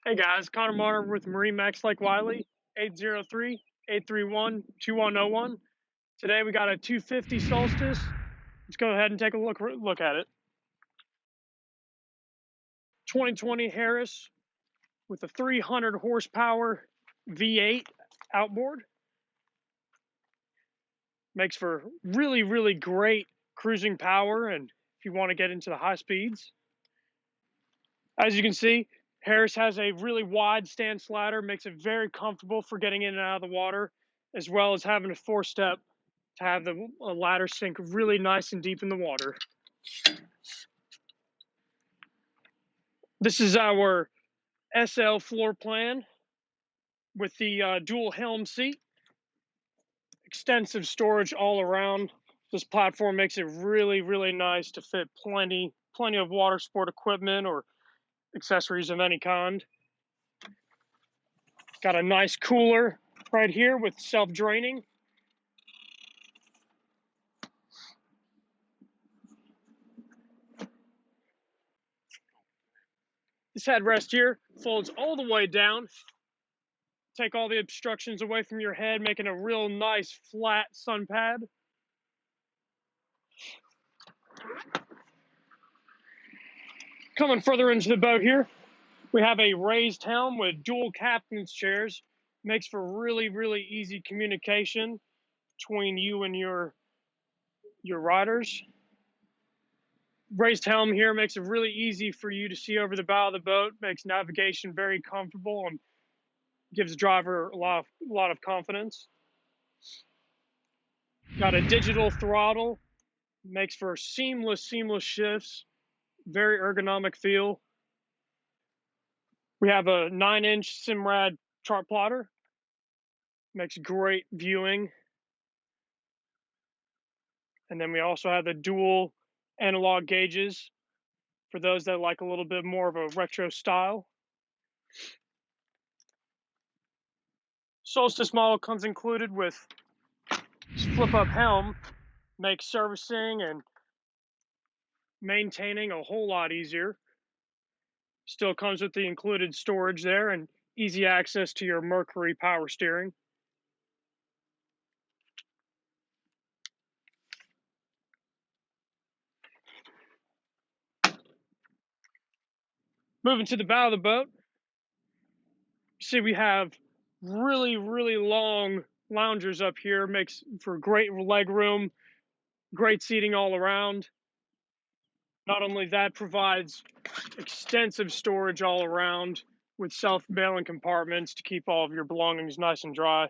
Hey guys, Connor Marner with MarineMax like Wylie, 803-831-2101. Today we got a 250 Solstice. Let's go ahead and take a look at it. 2020 Harris with a 300 horsepower V8 outboard. Makes for really great cruising power and if you want to get into the high speeds. As you can see, Harris has a really wide stance ladder, makes it very comfortable for getting in and out of the water, as well as having a 4-step to have the ladder sink really nice and deep in the water. This is our SL floor plan with the dual helm seat. Extensive storage all around. This platform makes it really nice to fit plenty of water sport equipment or accessories of any kind. Got a nice cooler right here with self-draining. This headrest here folds all the way down. Take all the obstructions away from your head, making a real nice flat sun pad. Coming further into the boat here, we have a raised helm with dual captain's chairs. Makes for really easy communication between you and your riders. Raised helm here makes it really easy for you to see over the bow of the boat, makes navigation very comfortable and gives the driver a lot of confidence. Got a digital throttle, makes for seamless shifts, very ergonomic feel. We have a 9-inch Simrad chart plotter, makes great viewing. And then we also have the dual analog gauges for those that like a little bit more of a retro style. Solstice model comes included with flip-up helm, makes servicing and maintaining a whole lot easier. Still comes with the included storage there and easy access to your Mercury power steering. Moving to the bow of the boat, you see we have really long loungers up here. Makes for great leg room, great seating all around. Not only that, provides extensive storage all around with self-bailing compartments to keep all of your belongings nice and dry.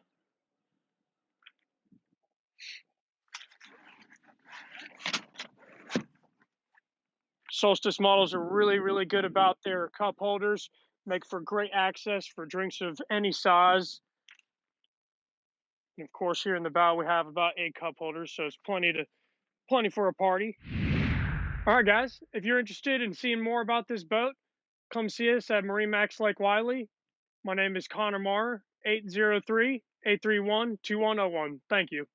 Solstice models are really good about their cup holders, make for great access for drinks of any size. And of course, here in the bow, we have about 8 cup holders, so it's plenty for a party. All right, guys, if you're interested in seeing more about this boat, come see us at MarineMax Lake Wylie. My name is Connor Marr, 803-831-2101. Thank you.